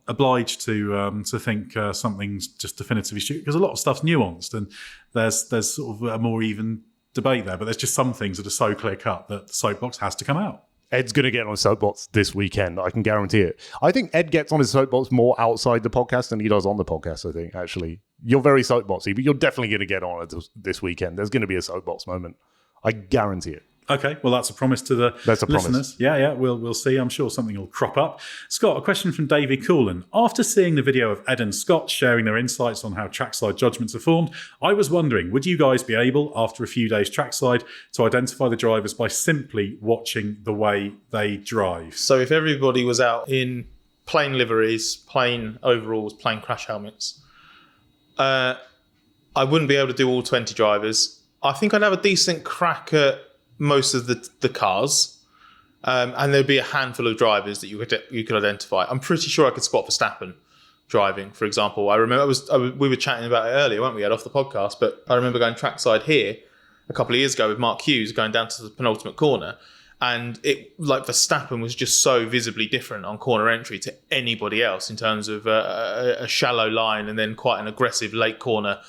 obliged to think something's just definitively true, because a lot of stuff's nuanced and there's sort of a more even debate there. But there's just some things that are so clear cut that the soapbox has to come out. Ed's going to get on his soapbox this weekend. I can guarantee it. I think Edd gets on his soapbox more outside the podcast than he does on the podcast, I think, actually. You're very soapboxy, but you're definitely going to get on it this weekend. There's going to be a soapbox moment. I guarantee it. Okay, well, that's a promise to the listeners. Yeah, we'll see. I'm sure something will crop up. Scott, a question from Davey Coolan. After seeing the video of Edd and Scott sharing their insights on how trackside judgments are formed, I was wondering, would you guys be able, after a few days trackside, to identify the drivers by simply watching the way they drive? So if everybody was out in plain liveries, plain overalls, plain crash helmets, I wouldn't be able to do all 20 drivers. I think I'd have a decent crack at most of the cars, and there'd be a handful of drivers that you could identify. I'm pretty sure I could spot Verstappen driving, for example. I remember we were chatting about it earlier, weren't we, Ed, off the podcast? But I remember going trackside here a couple of years ago with Mark Hughes, going down to the penultimate corner, and Verstappen was just so visibly different on corner entry to anybody else in terms of a shallow line and then quite an aggressive late corner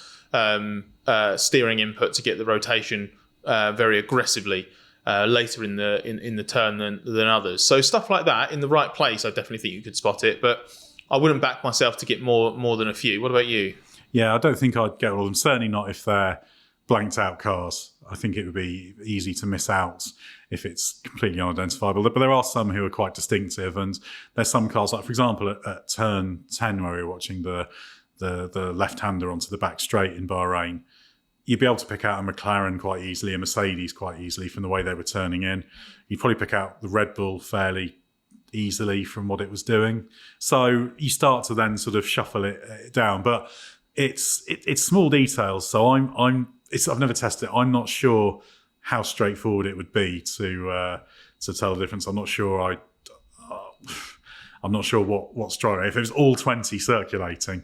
steering input to get the rotation very aggressively later in the turn than others. So stuff like that in the right place, I definitely think you could spot it, but I wouldn't back myself to get more than a few. What about you? Yeah, I don't think I'd get all of them. Certainly not if they're blanked out cars. I think it would be easy to miss out if it's completely unidentifiable. But there are some who are quite distinctive, and there's some cars, like for example at turn 10 where we were watching the left-hander onto the back straight in Bahrain, you'd be able to pick out a McLaren quite easily, a Mercedes quite easily from the way they were turning in. You'd probably pick out the Red Bull fairly easily from what it was doing. So you start to then sort of shuffle it down, but it's small details. So I've never tested it. I'm not sure how straightforward it would be to tell the difference. I'm not sure what strike rate. If it was all 20 circulating,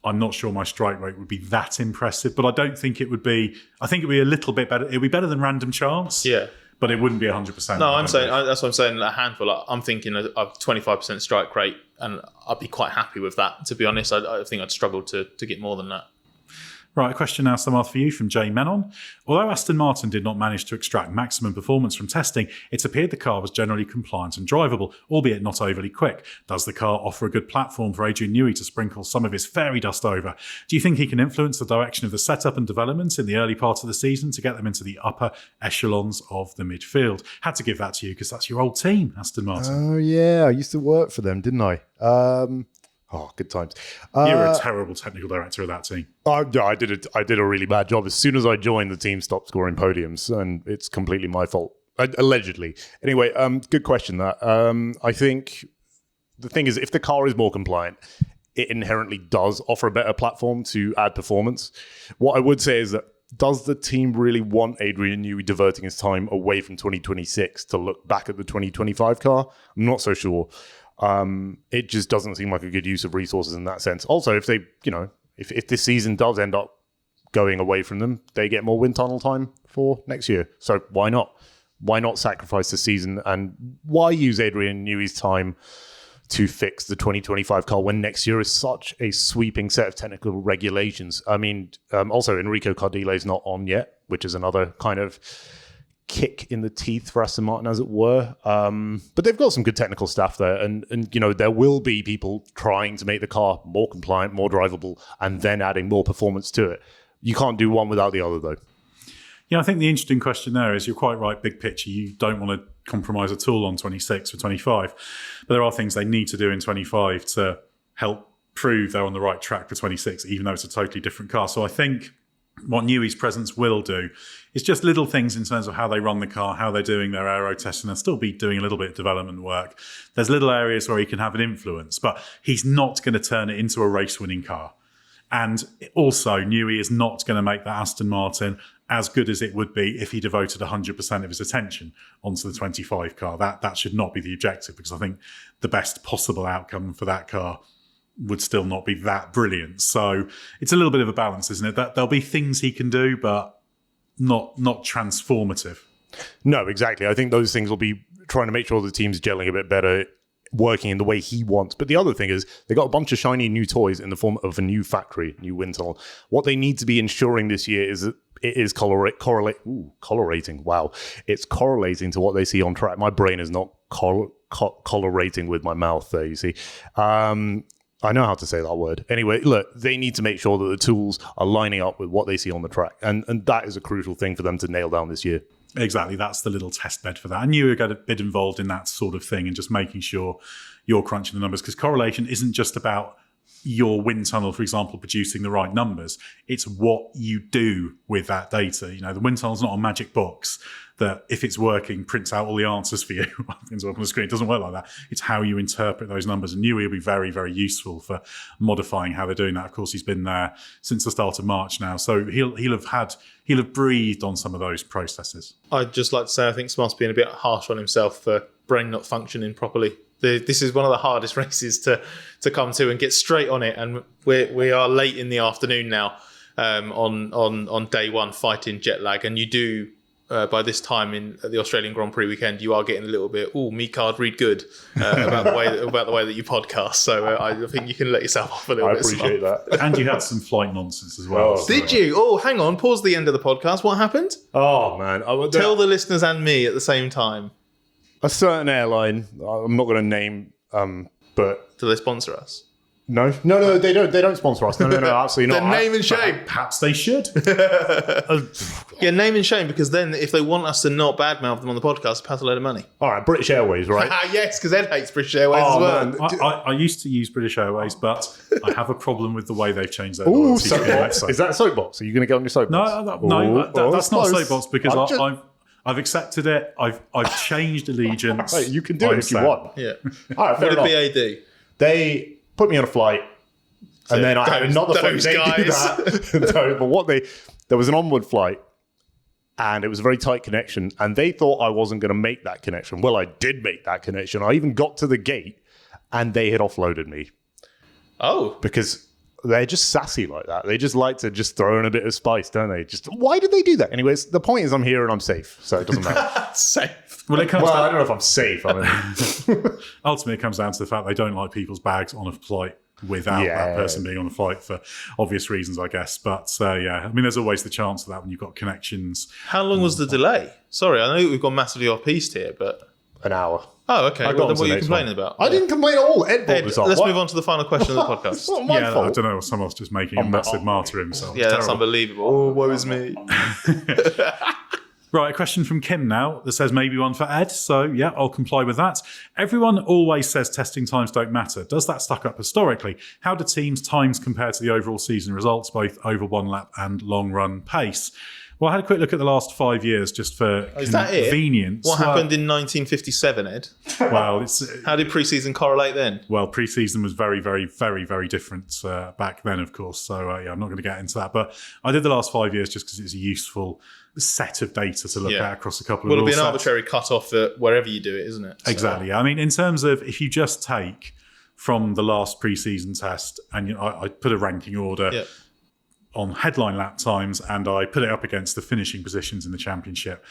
I'm not sure my strike rate would be that impressive, but I don't think it would be. I think it'd be a little bit better. It'd be better than random chance. Yeah. But it wouldn't be 100%. No, that's what I'm saying, a handful. I'm thinking of 25% strike rate, and I'd be quite happy with that, to be honest. I think I'd struggle to get more than that. Right, a question now, Samarth, for you from Jay Menon. Although Aston Martin did not manage to extract maximum performance from testing, it appeared the car was generally compliant and drivable, albeit not overly quick. Does the car offer a good platform for Adrian Newey to sprinkle some of his fairy dust over? Do you think he can influence the direction of the setup and development in the early part of the season to get them into the upper echelons of the midfield? Had to give that to you because that's your old team, Aston Martin. Oh, yeah. I used to work for them, didn't I? Oh, good times. You were a terrible technical director of that team. I did a really bad job. As soon as I joined, the team stopped scoring podiums, and it's completely my fault, allegedly. Anyway, good question. That I think the thing is, if the car is more compliant, it inherently does offer a better platform to add performance. What I would say is that, does the team really want Adrian Newey diverting his time away from 2026 to look back at the 2025 car? I'm not so sure. It just doesn't seem like a good use of resources in that sense. Also, if they, if this season does end up going away from them, they get more wind tunnel time for next year. So why not? Why not sacrifice the season, and why use Adrian Newey's time to fix the 2025 car when next year is such a sweeping set of technical regulations? I mean, also Enrico Cardile is not on yet, which is another kind of kick in the teeth for Aston Martin, as it were. But they've got some good technical staff there, and there will be people trying to make the car more compliant, more drivable, and then adding more performance to it. You can't do one without the other, though. Yeah, I think the interesting question there is, you're quite right, big picture, you don't want to compromise at all on 26 for 25. But there are things they need to do in 25 to help prove they're on the right track for 26, even though it's a totally different car. So I think what Newey's presence will do is just little things in terms of how they run the car, how they're doing their aero testing. They'll still be doing a little bit of development work. There's little areas where he can have an influence, but he's not going to turn it into a race-winning car. And also, Newey is not going to make that Aston Martin as good as it would be if he devoted 100% of his attention onto the 25 car. That should not be the objective, because I think the best possible outcome for that car would still not be that brilliant. So it's a little bit of a balance, isn't it? That there'll be things he can do, but not transformative. No, exactly. I think those things will be trying to make sure the team's gelling a bit better, working in the way he wants. But the other thing is, they got a bunch of shiny new toys in the form of a new factory, new wind tunnel. What they need to be ensuring this year is that it is correlating. Wow. It's correlating to what they see on track. My brain is not correlating with my mouth there, you see. I know how to say that word. Anyway, look, they need to make sure that the tools are lining up with what they see on the track. And that is a crucial thing for them to nail down this year. Exactly. That's the little test bed for that. And you got a bit involved in that sort of thing and just making sure you're crunching the numbers, because correlation isn't just about your wind tunnel, for example, producing the right numbers. It's what you do with that data. You know, the wind tunnel's not a magic box that, if it's working, prints out all the answers for you. Things up on the screen. It doesn't work like that. It's how you interpret those numbers. And Newey will be very, very useful for modifying how they're doing that. Of course, he's been there since the start of March now, so he'll have breathed on some of those processes. I'd just like to say I think Samarth's been a bit harsh on himself for brain not functioning properly. This is one of the hardest races to come to and get straight on it, and we are late in the afternoon now on day one, fighting jet lag, and you do by this time in the Australian Grand Prix weekend, you are getting a little bit me card read good about the way that you podcast. So I think you can let yourself off a little bit. I appreciate that. And you had some flight nonsense as well. Did you? Oh, hang on. Pause the end of the podcast. What happened? Oh man, tell the listeners and me at the same time. A certain airline, I'm not going to name, but do they sponsor us? No, they don't. They don't sponsor us. No, absolutely not. Then name and shame. Perhaps they should. Yeah, name and shame, because then if they want us to not badmouth them on the podcast, pass a load of money. All right, British Airways, right? Yes, because Ed hates British Airways as well. Man. I used to use British Airways, but I have a problem with the way they've changed their soapbox. Is that a soapbox? Are you going to get on your soapbox? No, that's not a soapbox, because I've accepted it. I've changed allegiance. Hey, you can do it if you want. Yeah. All right, fair what did enough. BA do? They put me on a flight, and then I had not the flight. They do that. No, but there was an onward flight, and it was a very tight connection, and they thought I wasn't going to make that connection. Well, I did make that connection. I even got to the gate, and they had offloaded me. Oh, because they're just sassy like that. They just like to just throw in a bit of spice, don't they? Why did they do that? Anyways, the point is I'm here and I'm safe, so it doesn't matter. Safe. Well, I don't know if I'm safe. I mean, ultimately, it comes down to the fact they don't like people's bags on a flight without that person being on the flight, for obvious reasons, I guess. But I mean, there's always the chance of that when you've got connections. How long was the delay? Sorry, I know we've gone massively off-piste here, but... An hour. Oh, okay. Well, then what are you complaining about? I didn't complain at all. Ed brought this up. Let's move on to the final question of the podcast. It's not my fault. I don't know. Someone's just making a massive martyr of himself. Yeah, that's unbelievable. Oh, woe is me. Right, a question from Kim now that says maybe one for Ed. So, yeah, I'll comply with that. Everyone always says testing times don't matter. Does that stack up historically? How do teams' times compare to the overall season results, both over one lap and long run pace? Well, I had a quick look at the last 5 years just for convenience. What happened in 1957, Ed? Well, how did pre-season correlate then? Well, pre-season was very, very, very, very different back then, of course. So, I'm not going to get into that. But I did the last 5 years just because it's a useful set of data to look at across a couple of rule sets. It'll be an arbitrary cut-off wherever you do it, isn't it? Exactly. I mean, in terms of if you just take from the last pre-season test, and I put a ranking order on headline lap times, and I put it up against the finishing positions in the championship,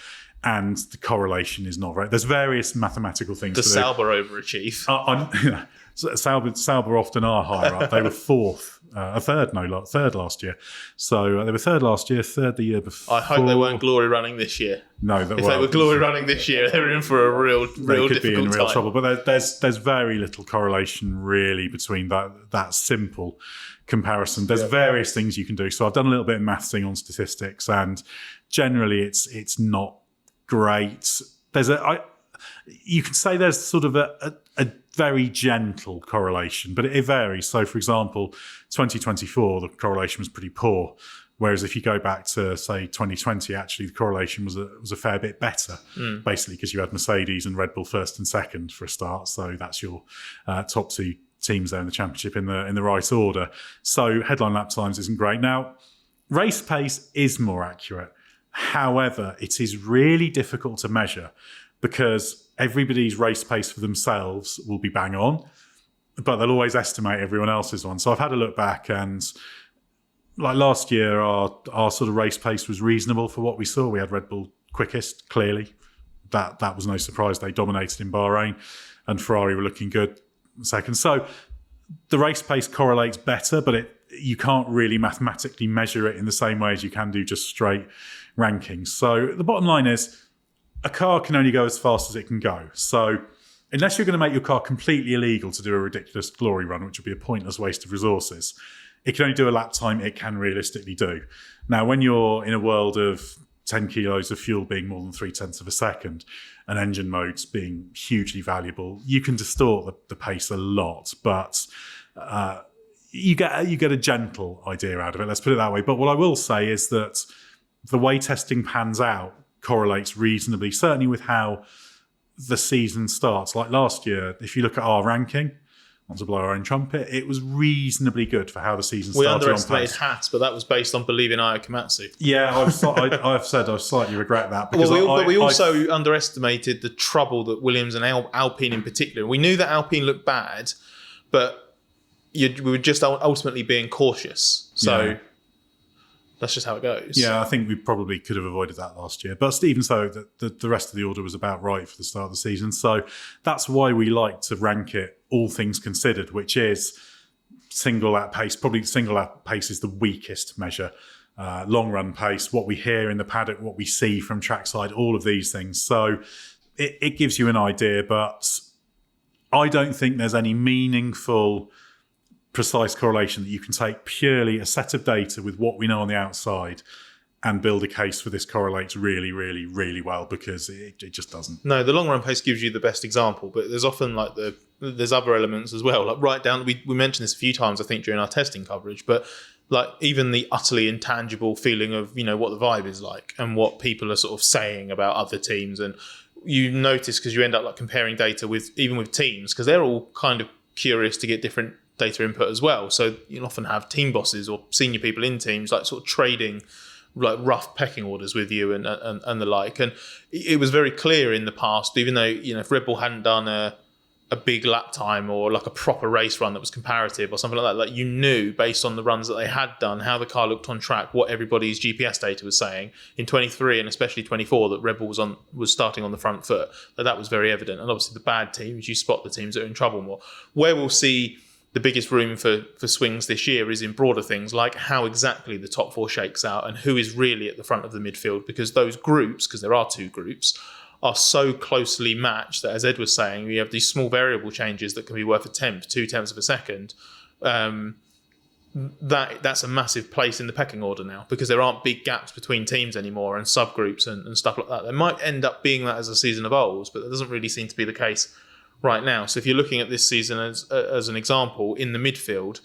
and the correlation is not right. There's various mathematical things. Does Sauber overachieve? Sauber often are higher up. They were third last year. So they were third last year, third the year before. I hope they weren't glory running this year. No, if they were glory running this year, they were in for a real could be in real trouble. But there's very little correlation really between that simple comparison. There's various things you can do. So I've done a little bit of mathsing on statistics, and generally it's not great. You can say there's sort of a very gentle correlation, but it varies. So, for example, 2024, the correlation was pretty poor. Whereas if you go back to, say, 2020, actually the correlation was a fair bit better, basically because you had Mercedes and Red Bull first and second for a start. So that's your top two teams there in the championship in the right order. So headline lap times isn't great. Now, race pace is more accurate. However, it is really difficult to measure because everybody's race pace for themselves will be bang on, but they'll always estimate everyone else's one. So I've had a look back, and like last year, our sort of race pace was reasonable for what we saw. We had Red Bull quickest, clearly. That was no surprise. They dominated in Bahrain, and Ferrari were looking good second. So the race pace correlates better, but you can't really mathematically measure it in the same way as you can do just straight rankings. So the bottom line is a car can only go as fast as it can go. So unless you're going to make your car completely illegal to do a ridiculous glory run, which would be a pointless waste of resources, it can only do a lap time it can realistically do. Now, when you're in a world of 10 kilos of fuel being more than 0.3 of a second and engine modes being hugely valuable, you can distort the pace a lot. But you get a gentle idea out of it. Let's put it that way. But what I will say is that the way testing pans out correlates reasonably, certainly with how the season starts. Like last year, if you look at our ranking, not to blow our own trumpet, it was reasonably good for how the season started. We underestimated Haas, but that was based on believing Ayao Komatsu. Yeah, I've said I slightly regret that. Because but we also underestimated the trouble that Williams and Alpine in particular. We knew that Alpine looked bad, but we were just ultimately being cautious. So that's just how it goes. Yeah, I think we probably could have avoided that last year. But even so, the rest of the order was about right for the start of the season. So that's why we like to rank it all things considered, which is single lap pace. Probably single lap pace is the weakest measure. Long run pace, what we hear in the paddock, what we see from trackside, all of these things. So it gives you an idea, but I don't think there's any meaningful precise correlation that you can take purely a set of data with what we know on the outside and build a case for this correlates really, really, really well, because it just doesn't. No, the long run pace gives you the best example, but there's often there's other elements as well. Like right down, we mentioned this a few times, I think, during our testing coverage, but like even the utterly intangible feeling of, what the vibe is like and what people are sort of saying about other teams. And you notice, because you end up like comparing data with teams, because they're all kind of curious to get different data input as well. So you'll often have team bosses or senior people in teams like sort of trading like rough pecking orders with you and the like. And it was very clear in the past, even though, if Red Bull hadn't done a big lap time or like a proper race run that was comparative or something like that, like you knew based on the runs that they had done, how the car looked on track, what everybody's GPS data was saying in 23 and especially 24, that Red Bull was starting on the front foot. That was very evident. And obviously the bad teams, you spot the teams that are in trouble more. Where we'll see the biggest room for swings this year is in broader things like how exactly the top four shakes out and who is really at the front of the midfield, because those groups, because there are two groups, are so closely matched that, as Ed was saying, you have these small variable changes that can be worth 2/10 of a second. That's a massive place in the pecking order now, because there aren't big gaps between teams anymore and subgroups and stuff like that. There might end up being that as the season evolves, but that doesn't really seem to be the case right now. So if you're looking at this season as an example, in the midfield,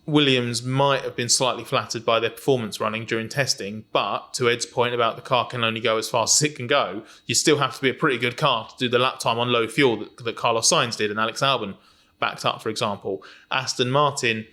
Williams might have been slightly flattered by their performance running during testing, but to Ed's point about the car can only go as fast as it can go, you still have to be a pretty good car to do the lap time on low fuel that Carlos Sainz did and Alex Albon backed up, for example. Aston Martin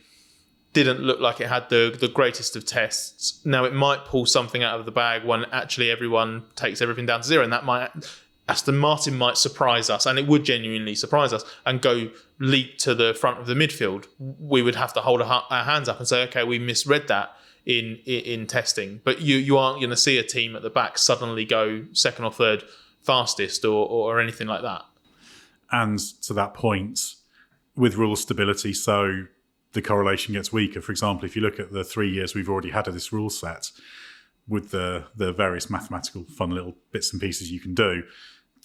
didn't look like it had the greatest of tests. Now, it might pull something out of the bag when actually everyone takes everything down to zero, and Aston Martin might surprise us, and it would genuinely surprise us, and go leap to the front of the midfield. We would have to hold our hands up and say, okay, we misread that in testing. But you aren't going to see a team at the back suddenly go second or third fastest or anything like that. And to that point, with rule stability, so the correlation gets weaker. For example, if you look at the 3 years we've already had of this rule set, with the various mathematical fun little bits and pieces you can do,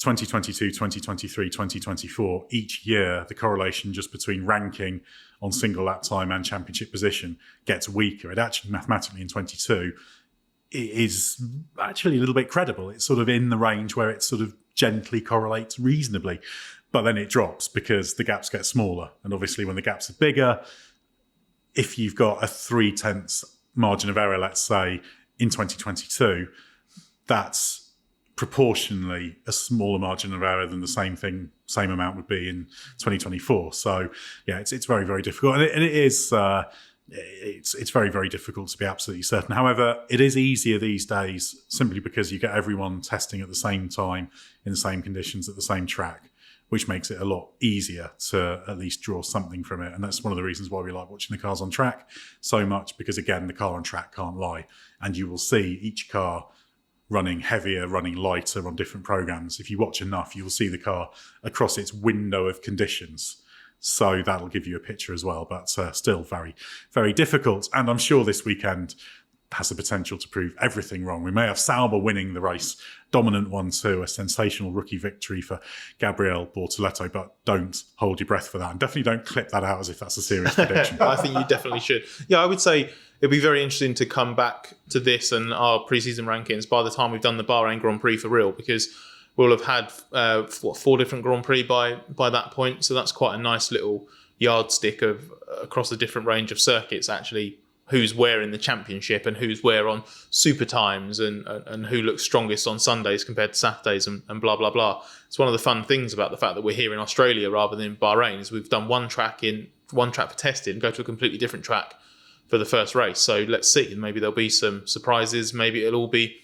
2022, 2023, 2024, each year the correlation just between ranking on single lap time and championship position gets weaker. It actually mathematically in 22 is actually a little bit credible. It's sort of in the range where it sort of gently correlates reasonably, but then it drops because the gaps get smaller. And obviously when the gaps are bigger, if you've got a 0.3 margin of error, let's say, in 2022, that's proportionally a smaller margin of error than the same amount would be in 2024. So yeah, it's very, very difficult, and it is it's very, very difficult to be absolutely certain. However, it is easier these days simply because you get everyone testing at the same time in the same conditions at the same track, which makes it a lot easier to at least draw something from it. And that's one of the reasons why we like watching the cars on track so much, because again, the car on track can't lie, and you will see each car running heavier, running lighter on different programs. If you watch enough, you will see the car across its window of conditions. So that'll give you a picture as well, but still very, very difficult. And I'm sure this weekend has the potential to prove everything wrong. We may have Sauber winning the race, dominant 1-2, a sensational rookie victory for Gabriel Bortoleto, but don't hold your breath for that. And definitely don't clip that out as if that's a serious prediction. I think you definitely should. Yeah, I would say it'd be very interesting to come back to this and our preseason rankings by the time we've done the Bahrain Grand Prix for real, because we'll have had 4 different Grand Prix by that point. So that's quite a nice little yardstick of across a different range of circuits, actually who's where in the championship and who's where on super times and who looks strongest on Sundays compared to Saturdays and blah, blah, blah. It's one of the fun things about the fact that we're here in Australia rather than in Bahrain is we've done one track for testing and go to a completely different track for the first race. So let's see. Maybe there'll be some surprises. Maybe it'll all be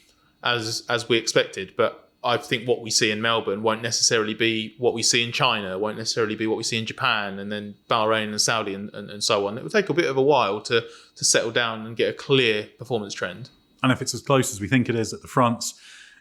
as we expected. But I think what we see in Melbourne won't necessarily be what we see in China, won't necessarily be what we see in Japan, and then Bahrain and Saudi and so on. It will take a bit of a while to settle down and get a clear performance trend. And if it's as close as we think it is at the fronts,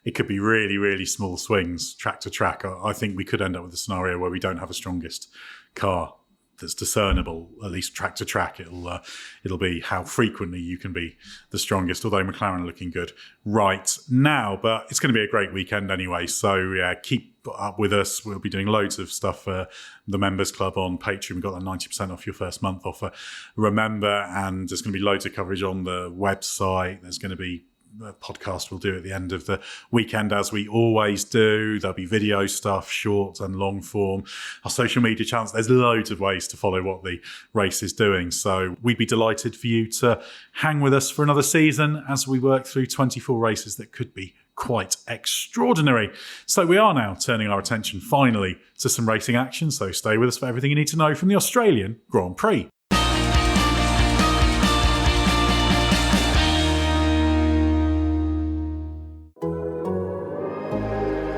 it could be really, really small swings track to track. I think we could end up with a scenario where we don't have a strongest car that's discernible, at least track to track. It'll be how frequently you can be the strongest, although McLaren are looking good right now. But it's going to be a great weekend anyway, so yeah, keep up with us. We'll be doing loads of stuff for the Members Club on Patreon. We've got that 90% off your first month offer, remember, and there's going to be loads of coverage on the website. There's going to be a podcast we'll do at the end of the weekend, as we always do. There'll be video stuff, short and long form, our social media channels. There's loads of ways to follow what the race is doing. So we'd be delighted for you to hang with us for another season as we work through 24 races that could be quite extraordinary. So we are now turning our attention finally to some racing action. So stay with us for everything you need to know from the Australian Grand Prix.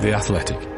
The Athletic.